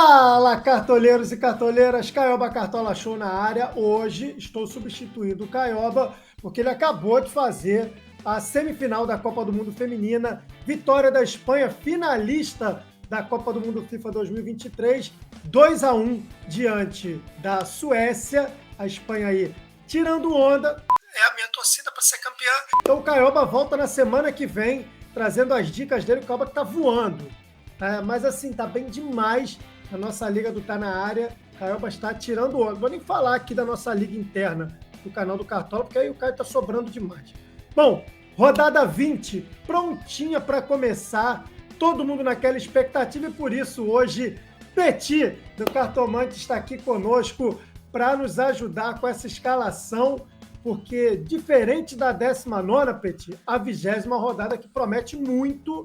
Fala, cartoleiros e cartoleiras, Caioba Cartola Show na área. Hoje estou substituindo o Caioba porque ele acabou de fazer a semifinal da Copa do Mundo Feminina, vitória da Espanha, finalista da Copa do Mundo FIFA 2023, 2-1 diante da Suécia. A Espanha aí tirando onda. É a minha torcida para ser campeã. Então o Caioba volta na semana que vem, trazendo as dicas dele. O Caioba que tá voando. Mas assim, tá bem demais a nossa liga do Tá na Área. O Caioba está tirando onda. Vou nem falar aqui da nossa liga interna do canal do Cartola, porque aí o Caio tá sobrando demais. Bom, rodada 20, prontinha para começar. Todo mundo naquela expectativa e por isso hoje Petit, do Cartomante, está aqui conosco para nos ajudar com essa escalação, porque diferente da 19ª, Petit, a 20ª rodada que promete muito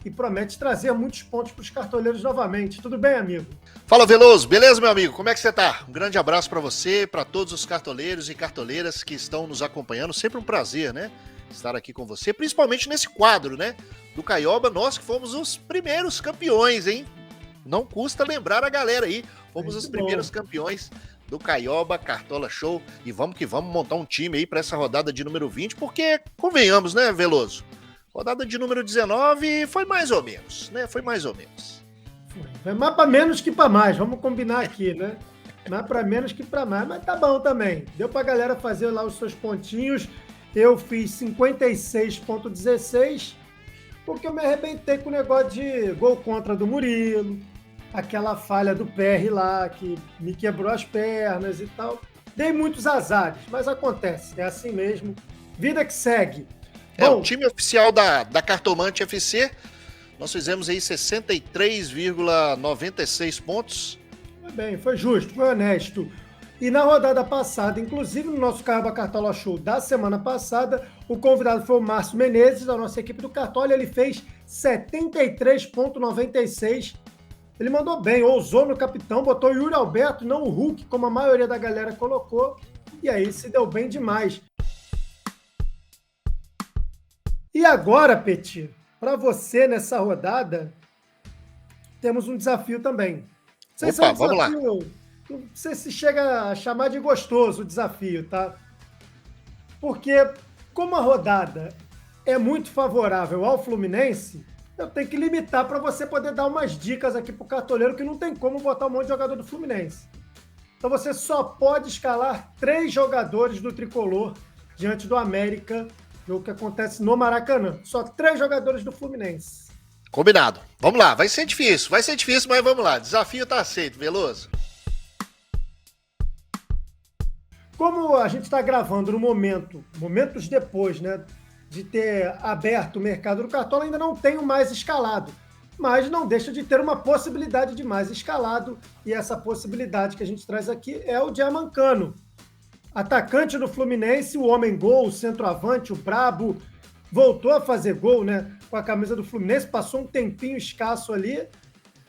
e promete trazer muitos pontos para os cartoleiros novamente. Tudo bem, amigo? Fala, Veloso. Beleza, meu amigo? Como é que você tá? Um grande abraço para você, para todos os cartoleiros e cartoleiras que estão nos acompanhando. Sempre um prazer, né? Estar aqui com você, principalmente nesse quadro, né? Do Caioba, nós que fomos os primeiros campeões, hein? Não custa lembrar a galera aí. Fomos os primeiros campeões do Caioba Cartola Show. E vamos que vamos montar um time aí para essa rodada de número 20, porque, convenhamos, né, Veloso? Rodada de número 19 foi mais ou menos, né? Foi mais ou menos. Foi mais para menos que para mais, vamos combinar aqui, né? Mais para menos que para mais, mas tá bom também. Deu para a galera fazer lá os seus pontinhos. Eu fiz 56,16, porque eu me arrebentei com o negócio de gol contra do Murilo, aquela falha do PR lá, que me quebrou as pernas e tal. Dei muitos azares, mas acontece, é assim mesmo. Vida que segue. Bom, o time oficial da Cartomante FC, nós fizemos aí 63,96 pontos. Foi bem, foi justo, foi honesto. E na rodada passada, inclusive no nosso Caioba Cartola Show da semana passada, o convidado foi o Márcio Menezes, da nossa equipe do Cartola, ele fez 73,96. Ele mandou bem, ousou no capitão, botou o Yuri Alberto, não o Hulk, como a maioria da galera colocou, e aí se deu bem demais. E agora, Petit, para você nessa rodada, temos um desafio também. Opa, vamos lá. Não sei se chega a chamar de gostoso o desafio, tá? Porque como a rodada é muito favorável ao Fluminense, eu tenho que limitar para você poder dar umas dicas aqui pro cartoleiro que não tem como botar um monte de jogador do Fluminense. Então você só pode escalar 3 jogadores do Tricolor diante do América, jogo que acontece no Maracanã. Só 3 jogadores do Fluminense. Combinado. Vamos lá, vai ser difícil, mas vamos lá. Desafio tá aceito, Veloso. Como a gente está gravando no momentos depois, né, de ter aberto o mercado do Cartola, ainda não tenho mais escalado. Mas não deixa de ter uma possibilidade de mais escalado. E essa possibilidade que a gente traz aqui é o Germancano. Atacante do Fluminense, o homem-gol, o centroavante, o brabo, voltou a fazer gol, né, com a camisa do Fluminense, passou um tempinho escasso ali,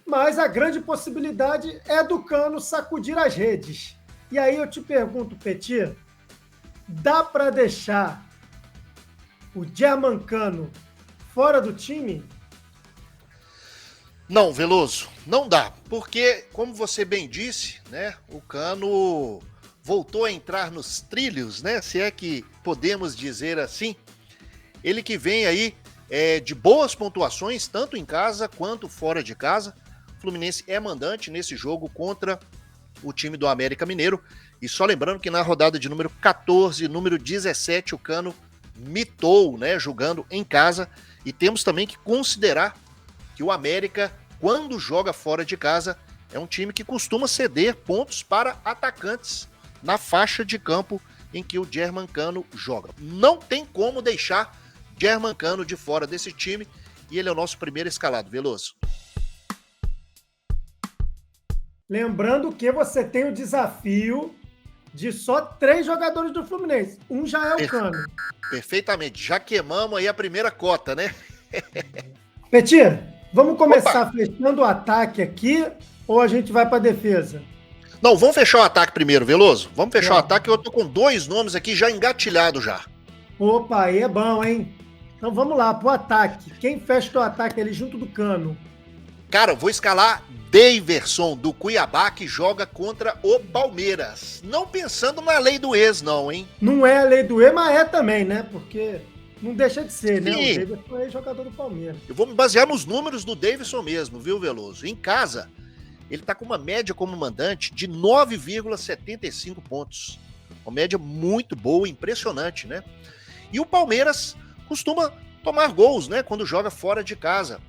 mas a grande possibilidade é do Cano sacudir as redes. E aí eu te pergunto, Petit, dá para deixar o Germancano fora do time? Não, Veloso, não dá, porque, como você bem disse, né, o Cano voltou a entrar nos trilhos, né? Se é que podemos dizer assim. Ele que vem aí de boas pontuações, tanto em casa quanto fora de casa. O Fluminense é mandante nesse jogo contra o time do América Mineiro. E só lembrando que na rodada de número 14, número 17, o Cano mitou, né? Jogando em casa. E temos também que considerar que o América, quando joga fora de casa, é um time que costuma ceder pontos para atacantes na faixa de campo em que o Germancano joga. Não tem como deixar Germancano de fora desse time e ele é o nosso primeiro escalado, Veloso. Lembrando que você tem o desafio de só 3 jogadores do Fluminense. Um já é o Cano. Perfeitamente. Já queimamos aí a primeira cota, né? Petit, vamos começar fechando o ataque aqui ou a gente vai para a defesa? Não, vamos fechar o ataque primeiro, Veloso. Vamos fechar o ataque, eu tô com 2 nomes aqui já engatilhados já. Opa, aí é bom, hein? Então vamos lá, pro ataque. Quem fecha o ataque ali junto do Cano? Cara, vou escalar Daverson do Cuiabá, que joga contra o Palmeiras. Não pensando na lei do ex, não, hein? Não é a lei do ex, mas é também, né? Porque não deixa de ser, né? O Sim. Daverson é jogador do Palmeiras. Eu vou me basear nos números do Daverson mesmo, viu, Veloso? Em casa, ele tá com uma média como mandante de 9,75 pontos. Uma média muito boa, impressionante, né? E o Palmeiras costuma tomar gols, né? Quando joga fora de casa.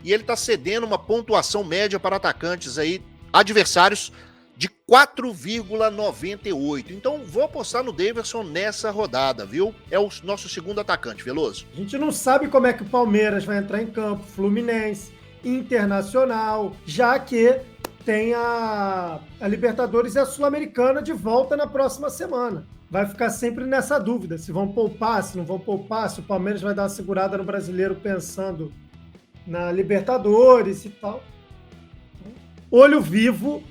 E ele tá cedendo uma pontuação média para atacantes aí, adversários, de 4,98. Então, vou apostar no Daverson nessa rodada, viu? É o nosso segundo atacante, Veloso. A gente não sabe como é que o Palmeiras vai entrar em campo, Fluminense, Internacional, já que tem a Libertadores e a Sul-Americana de volta na próxima semana. Vai ficar sempre nessa dúvida, se vão poupar, se não vão poupar, se o Palmeiras vai dar uma segurada no Brasileiro pensando na Libertadores e tal. Olho vivo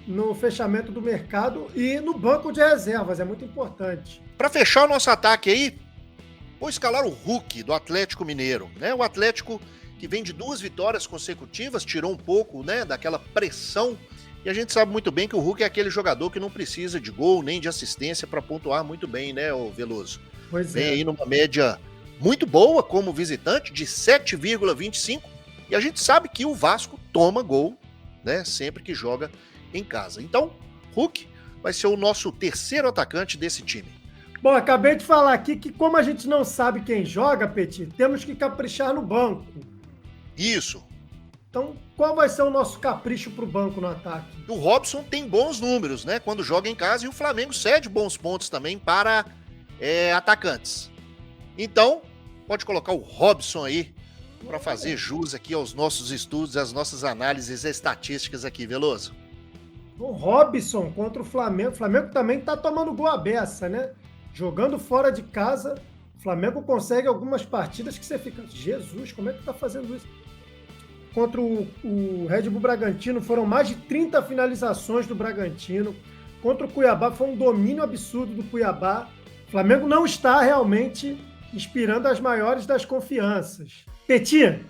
no fechamento do mercado e no banco de reservas, é muito importante. Para fechar o nosso ataque aí, vou escalar o Hulk do Atlético Mineiro, né? O Atlético que vem de 2 vitórias consecutivas, tirou um pouco, né, daquela pressão. E a gente sabe muito bem que o Hulk é aquele jogador que não precisa de gol nem de assistência para pontuar muito bem, né, o Veloso? Pois Vem é. aí numa média muito boa como visitante, de 7,25. E a gente sabe que o Vasco toma gol, né, sempre que joga em casa. Então, Hulk vai ser o nosso terceiro atacante desse time. Bom, acabei de falar aqui que como a gente não sabe quem joga, Petit, temos que caprichar no banco. Isso. Então, qual vai ser o nosso capricho para o banco no ataque? O Robson tem bons números, né, quando joga em casa, e o Flamengo cede bons pontos também para atacantes. Então, pode colocar o Robson aí para fazer jus aqui aos nossos estudos, às nossas análises estatísticas aqui, Veloso. O Robson contra o Flamengo. O Flamengo também está tomando gol à beça, né? Jogando fora de casa, o Flamengo consegue algumas partidas que você fica, Jesus, como é que tá fazendo isso? Contra o Red Bull Bragantino, foram mais de 30 finalizações do Bragantino. Contra o Cuiabá, foi um domínio absurdo do Cuiabá. O Flamengo não está realmente inspirando as maiores das confianças. Petit,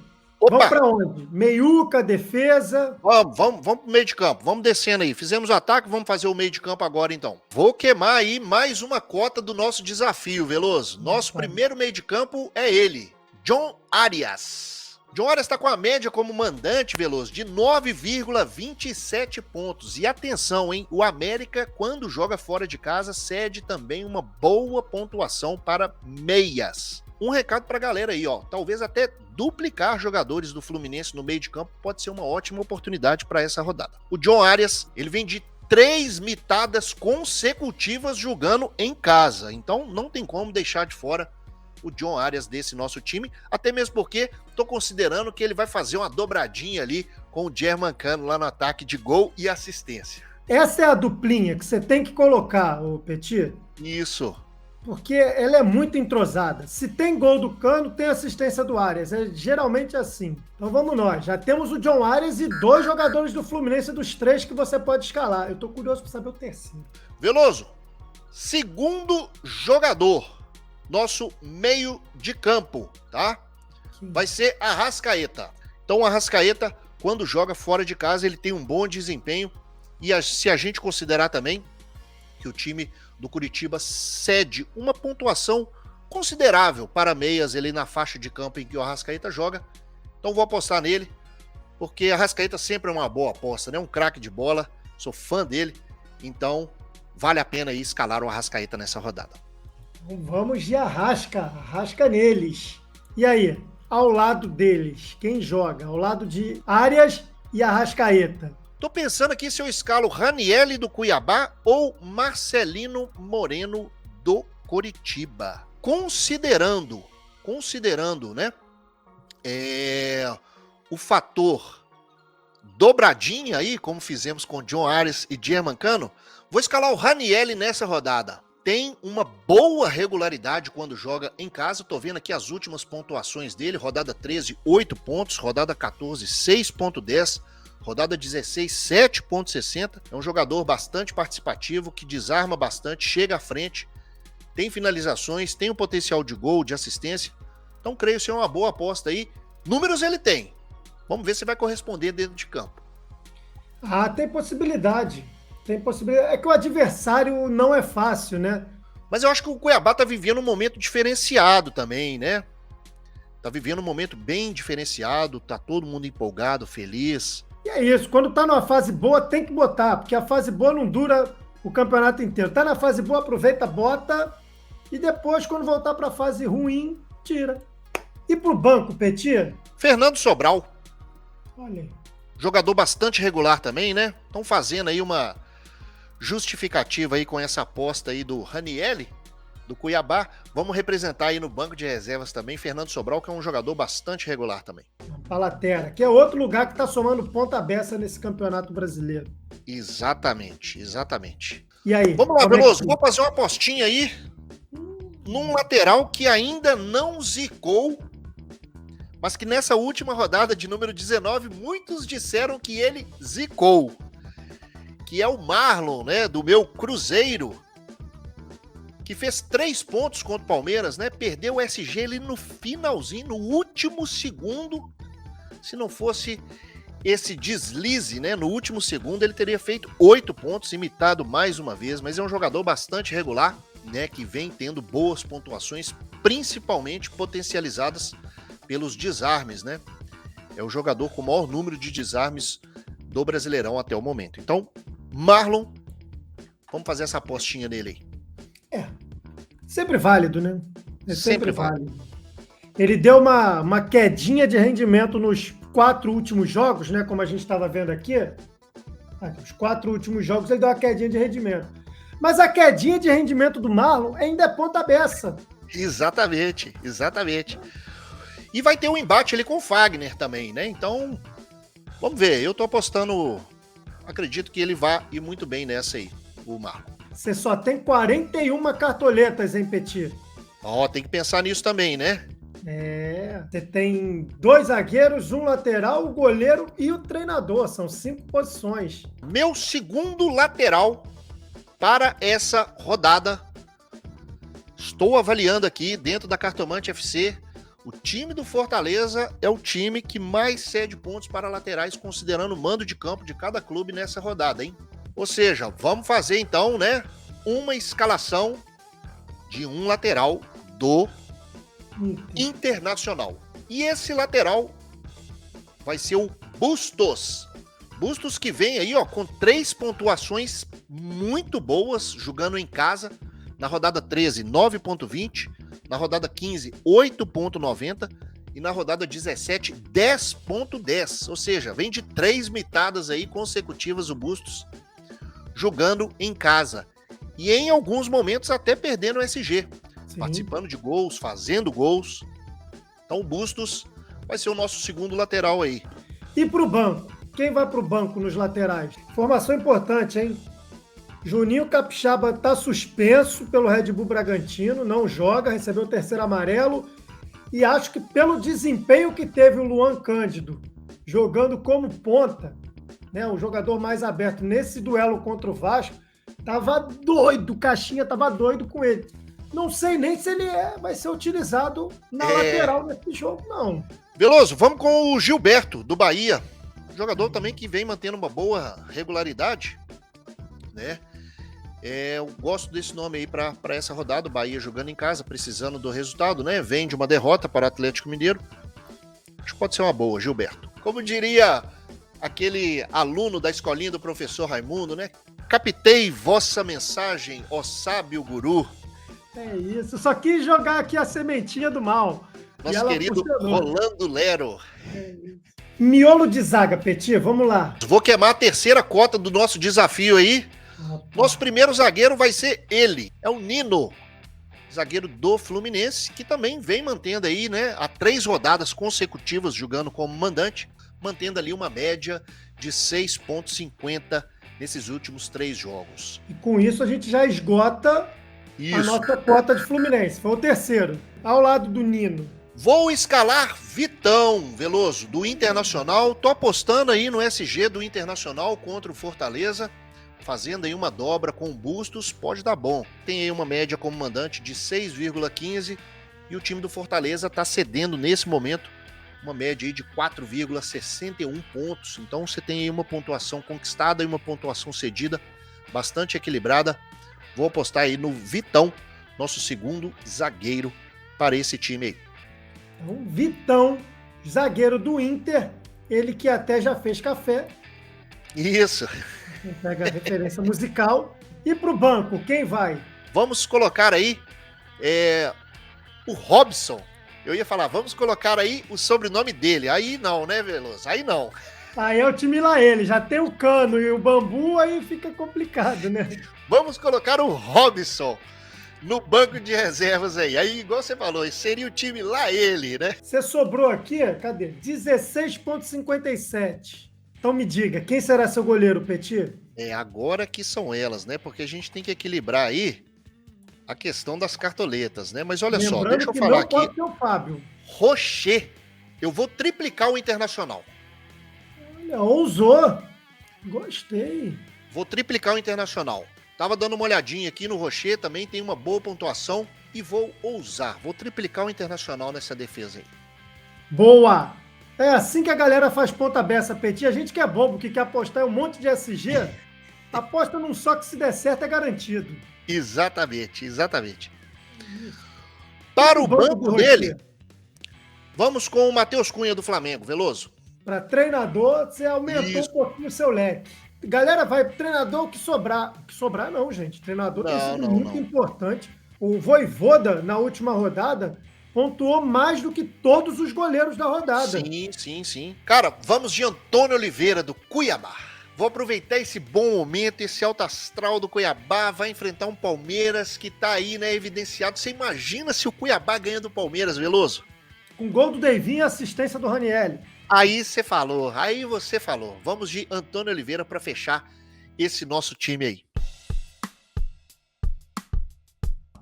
vamos para onde? Meiuca, defesa? Vamos pro meio de campo, vamos descendo aí. Fizemos o ataque, vamos fazer o meio de campo agora então. Vou queimar aí mais uma cota do nosso desafio, Veloso. Nosso primeiro meio de campo é ele, John Arias. John Arias está com a média como mandante, Veloso, de 9,27 pontos. E atenção, hein? O América, quando joga fora de casa, cede também uma boa pontuação para meias. Um recado pra galera aí, ó. Talvez até duplicar jogadores do Fluminense no meio de campo pode ser uma ótima oportunidade para essa rodada. O John Arias, ele vem de 3 mitadas consecutivas jogando em casa. Então não tem como deixar de fora o John Arias desse nosso time, até mesmo porque tô considerando que ele vai fazer uma dobradinha ali com o Germancano lá no ataque de gol e assistência. Essa é a duplinha que você tem que colocar, ô Petit. Isso. Porque ela é muito entrosada. Se tem gol do Cano, tem assistência do Arias. É geralmente assim. Então vamos nós. Já temos o John Arias e 2 jogadores do Fluminense dos 3 que você pode escalar. Eu tô curioso para saber o terceiro. Veloso, segundo jogador, nosso meio de campo, tá? Vai ser Arrascaeta. Então o Arrascaeta, quando joga fora de casa, ele tem um bom desempenho. E se a gente considerar também que o time do Curitiba cede uma pontuação considerável para meias ali na faixa de campo em que o Arrascaeta joga, então vou apostar nele, porque Arrascaeta sempre é uma boa aposta, né? Um craque de bola, sou fã dele, então vale a pena aí escalar o Arrascaeta nessa rodada. Vamos de arrasca neles. E aí, ao lado deles, quem joga? Ao lado de Arias e Arrascaeta. Tô pensando aqui se eu escalo Ranielli do Cuiabá ou Marcelino Moreno do Coritiba. Considerando, né, o fator dobradinha aí, como fizemos com John Arias e Germancano, vou escalar o Ranielli nessa rodada. Tem uma boa regularidade quando joga em casa. Tô vendo aqui as últimas pontuações dele. Rodada 13, 8 pontos. Rodada 14, 6,10. Rodada 16, 7,60. É um jogador bastante participativo, que desarma bastante, chega à frente, tem finalizações, tem um potencial de gol, de assistência. Então creio ser uma boa aposta aí. Números ele tem. Vamos ver se vai corresponder dentro de campo. Ah, tem possibilidade. Tem possibilidade. É que o adversário não é fácil, né? Mas eu acho que o Cuiabá tá vivendo um momento diferenciado também, né? Tá vivendo um momento bem diferenciado, tá todo mundo empolgado, feliz. E é isso, quando tá numa fase boa, tem que botar, porque a fase boa não dura o campeonato inteiro. Tá na fase boa, aproveita, bota, e depois, quando voltar pra fase ruim, tira. E pro banco, Petit? Fernando Sobral, Olha aí. jogador bastante regular também, né? Estão fazendo aí uma justificativa aí com essa aposta aí do Ranieri, do Cuiabá. Vamos representar aí no banco de reservas também Fernando Sobral, que é um jogador bastante regular também. Palatera, que é outro lugar que tá somando ponta beça nesse campeonato brasileiro. Exatamente, exatamente. E aí? Vamos lá, como é que Veloso, fica? vou fazer uma apostinha aí num lateral que ainda não zicou, mas que nessa última rodada de número 19, muitos disseram que ele zicou. Que é o Marlon, né, do meu Cruzeiro, que fez 3 pontos contra o Palmeiras, né? Perdeu o SG ali no finalzinho, no último segundo. Se não fosse esse deslize, né, no último segundo, ele teria feito 8 pontos, imitado mais uma vez, mas é um jogador bastante regular, né, que vem tendo boas pontuações, principalmente potencializadas pelos desarmes, né? É o jogador com o maior número de desarmes do Brasileirão até o momento. Então, Marlon, vamos fazer essa apostinha nele aí. É, sempre válido, né? É Sempre sempre válido. Ele deu uma quedinha de rendimento nos 4 últimos jogos, né? Como a gente estava vendo aqui. Os 4 últimos jogos ele deu uma quedinha de rendimento. Mas a quedinha de rendimento do Marlon ainda é ponta beça. Exatamente, exatamente. E vai ter um embate ali com o Fagner também, né? Então, vamos ver. Eu tô apostando, acredito que ele vai ir muito bem nessa aí, o Marlon. Você só tem 41 cartoletas, hein, Petit? Ó, tem que pensar nisso também, né? É, você tem 2 zagueiros, um lateral, o goleiro e o treinador. São 5 posições. Meu segundo lateral para essa rodada. Estou avaliando aqui dentro da Cartomante FC. O time do Fortaleza é o time que mais cede pontos para laterais, considerando o mando de campo de cada clube nessa rodada, hein? Ou seja, vamos fazer então, né, uma escalação de um lateral do Internacional. E esse lateral vai ser o Bustos. Bustos que vem aí, ó, com 3 pontuações muito boas, jogando em casa. Na rodada 13, 9.20. Na rodada 15, 8.90. E na rodada 17, 10.10. Ou seja, vem de 3 mitadas aí consecutivas o Bustos jogando em casa. E em alguns momentos até perdendo o SG. Sim. Participando de gols, fazendo gols. Então o Bustos vai ser o nosso segundo lateral aí. E pro banco? Quem vai pro banco nos laterais? Informação importante, hein? Juninho Capixaba tá suspenso pelo Red Bull Bragantino, não joga, recebeu o 3º amarelo. E acho que pelo desempenho que teve o Luan Cândido, jogando como ponta, né, um jogador mais aberto nesse duelo contra o Vasco, tava doido, o Caixinha tava doido com ele. Não sei nem se ele vai ser utilizado na lateral nesse jogo, não. Veloso, vamos com o Gilberto, do Bahia. Jogador também que vem mantendo uma boa regularidade, né? Eu gosto desse nome aí para essa rodada, o Bahia jogando em casa, precisando do resultado, né? Vem de uma derrota para o Atlético Mineiro. Acho que pode ser uma boa, Gilberto. Como diria aquele aluno da escolinha do professor Raimundo, né? Captei vossa mensagem, ó sábio guru. É isso, só quis jogar aqui a sementinha do mal. Nosso querido Rolando Lero. Miolo de zaga, Petit, vamos lá. Vou queimar a terceira cota do nosso desafio aí. Nosso primeiro zagueiro vai ser ele, é o Nino, zagueiro do Fluminense, que também vem mantendo aí, né, há 3 rodadas consecutivas jogando como mandante, mantendo ali uma média de 6,50 nesses últimos 3 jogos. E com isso a gente já esgota a nossa cota de Fluminense. Foi o terceiro, ao lado do Nino. Vou escalar Vitão, Veloso, do Internacional. Tô apostando aí no SG do Internacional contra o Fortaleza. Fazendo aí uma dobra com Bustos, pode dar bom. Tem aí uma média como mandante de 6,15 e o time do Fortaleza está cedendo nesse momento uma média aí de 4,61 pontos. Então você tem aí uma pontuação conquistada e uma pontuação cedida bastante equilibrada. Vou apostar aí no Vitão, nosso segundo zagueiro para esse time aí. Então, Vitão, zagueiro do Inter, ele que até já fez café. Isso. Pega a referência musical. E para o banco, quem vai? Vamos colocar aí o Robson. Eu ia falar, vamos colocar aí o sobrenome dele. Aí não, né, Veloso? Aí não. Aí é o time lá ele, já tem o Cano e o Bambu, aí fica complicado, né? Vamos colocar o Robson no banco de reservas aí. Aí, igual você falou, seria o time lá ele, né? Você sobrou aqui, cadê? 16,57. Então me diga, quem será seu goleiro, Petit? Agora que são elas, né? Porque a gente tem que equilibrar aí a questão das cartoletas, né? Mas olha só, deixa eu falar aqui. Pode ser o Fábio. Rocher, eu vou triplicar o Internacional. Olha, ousou. Gostei. Vou triplicar o Internacional. Tava dando uma olhadinha aqui no Rocher, também tem uma boa pontuação e vou ousar. Vou triplicar o Internacional nessa defesa aí. Boa! É assim que a galera faz ponta beça, Petit. A gente que é bobo, que quer apostar em um monte de SG, aposta num só que se der certo é garantido. Exatamente, exatamente. Para o banco dele, vamos com o Matheus Cunha do Flamengo, Veloso. Para treinador, você aumentou um pouquinho o seu leque. Galera, vai treinador que sobrar. Que sobrar não, gente. Treinador tem sido muito importante. O Vojvoda, na última rodada, pontuou mais do que todos os goleiros da rodada. Sim. Cara, vamos de Antônio Oliveira, do Cuiabá. Vou aproveitar esse bom momento, esse alto astral do Cuiabá, vai enfrentar um Palmeiras que tá aí, né, evidenciado. Você imagina se o Cuiabá ganha do Palmeiras, Veloso? Com gol do Deivinho e assistência do Ranieri. Aí você falou. Vamos de Antônio Oliveira para fechar esse nosso time aí.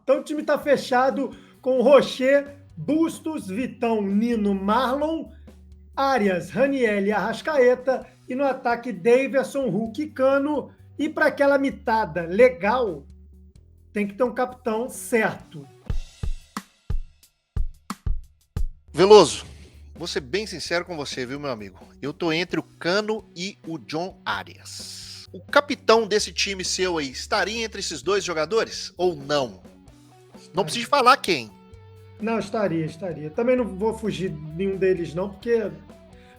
Então o time tá fechado com Rocher, Bustos, Vitão, Nino, Marlon, Arias, Ranieri e Arrascaeta, e no ataque Daverson, Hulk e Cano, e para aquela mitada legal, tem que ter um capitão certo. Veloso, vou ser bem sincero com você, viu, meu amigo? Eu tô entre o Cano e o John Arias. O capitão desse time seu aí estaria entre esses dois jogadores ou não? Não precisa falar quem. Não, estaria. Também não vou fugir de nenhum deles, não, porque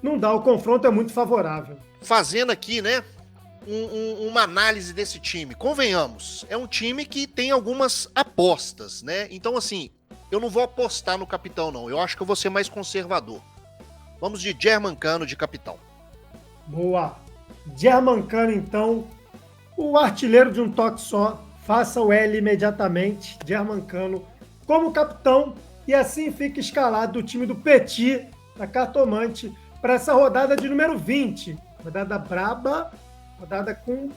não dá, o confronto é muito favorável. Fazendo aqui, né, uma análise desse time. Convenhamos, é um time que tem algumas apostas, né? Então, assim, eu não vou apostar no capitão, não. Eu acho que eu vou ser mais conservador. Vamos de Germancano de capitão. Boa. Germancano, então, o artilheiro de um toque só. Faça o L imediatamente. Germancano como capitão. E assim fica escalado o time do Petit, da Cartomante, para essa rodada de número 20. Rodada braba, rodada com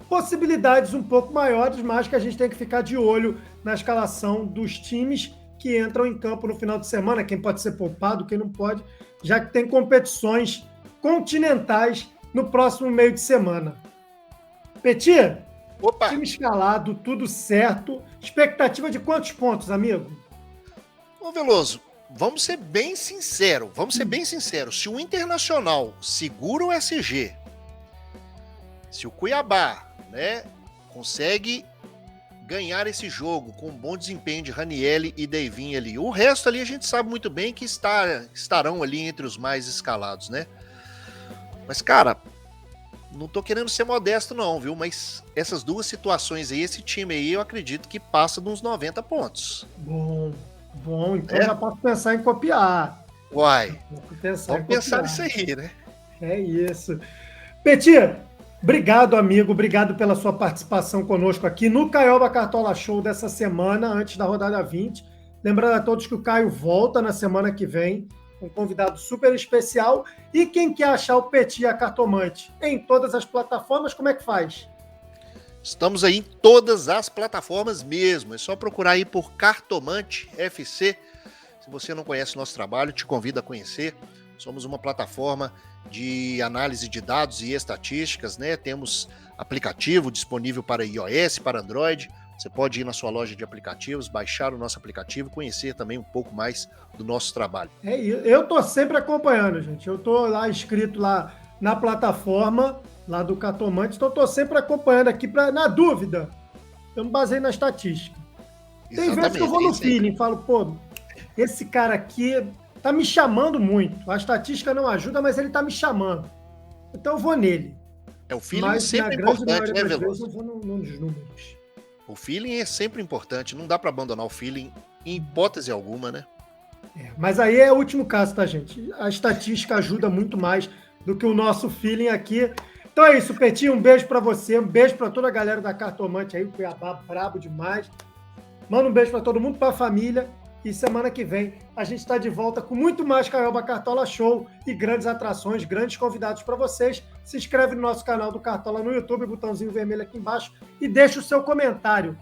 possibilidades um pouco maiores, mas que a gente tem que ficar de olho na escalação dos times que entram em campo no final de semana, quem pode ser poupado, quem não pode, já que tem competições continentais no próximo meio de semana. Petit, Opa. Time escalado, tudo certo. Expectativa de quantos pontos, amigo? Ô Veloso, vamos ser bem sinceros. Se o Internacional segura o SG, se o Cuiabá, né, consegue ganhar esse jogo com um bom desempenho de Ranieri e Deivinho ali, o resto ali a gente sabe muito bem que estarão ali entre os mais escalados, né? Mas, cara, não tô querendo ser modesto não, viu? Mas essas duas situações aí, esse time aí, eu acredito que passa de uns 90 pontos. Bom, então já posso pensar em copiar. Vamos pensar nisso aí, né? É isso. Petit, obrigado, amigo. Obrigado pela sua participação conosco aqui no Caioba Cartola Show dessa semana, antes da rodada 20. Lembrando a todos que o Caio volta na semana que vem, um convidado super especial. E quem quer achar o Petit e a Cartomante em todas as plataformas, como é que faz? Estamos aí em todas as plataformas mesmo. É só procurar aí por Cartomante FC. Se você não conhece o nosso trabalho, te convido a conhecer. Somos uma plataforma de análise de dados e estatísticas, né? Temos aplicativo disponível para iOS, para Android. Você pode ir na sua loja de aplicativos, baixar o nosso aplicativo e conhecer também um pouco mais do nosso trabalho. Eu tô sempre acompanhando, gente. Eu tô lá inscrito lá na plataforma lá do Cartomante, então eu tô sempre acompanhando aqui na dúvida. Eu me baseio na estatística. Tem vezes que eu vou no feeling, falo, pô, esse cara aqui tá me chamando muito. A estatística não ajuda, mas ele tá me chamando. Então eu vou nele. O feeling sempre é importante, né, Veloso? Eu vou nos números. O feeling é sempre importante, não dá para abandonar o feeling em hipótese alguma, né? Mas aí é o último caso, tá, gente? A estatística ajuda muito mais do que o nosso feeling aqui. Então é isso, Petinho, um beijo para você, um beijo para toda a galera da Cartomante aí, o Cuiabá brabo demais. Manda um beijo para todo mundo, para a família. E semana que vem a gente está de volta com muito mais Caioba Cartola Show e grandes atrações, grandes convidados para vocês. Se inscreve no nosso canal do Cartola no YouTube, botãozinho vermelho aqui embaixo, e deixa o seu comentário.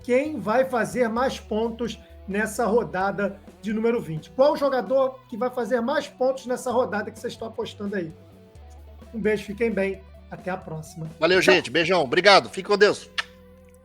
Quem vai fazer mais pontos nessa rodada de número 20? Qual o jogador que vai fazer mais pontos nessa rodada que vocês estão apostando aí? Um beijo, fiquem bem. Até a próxima. Valeu, gente. Beijão. Obrigado. Fique com Deus.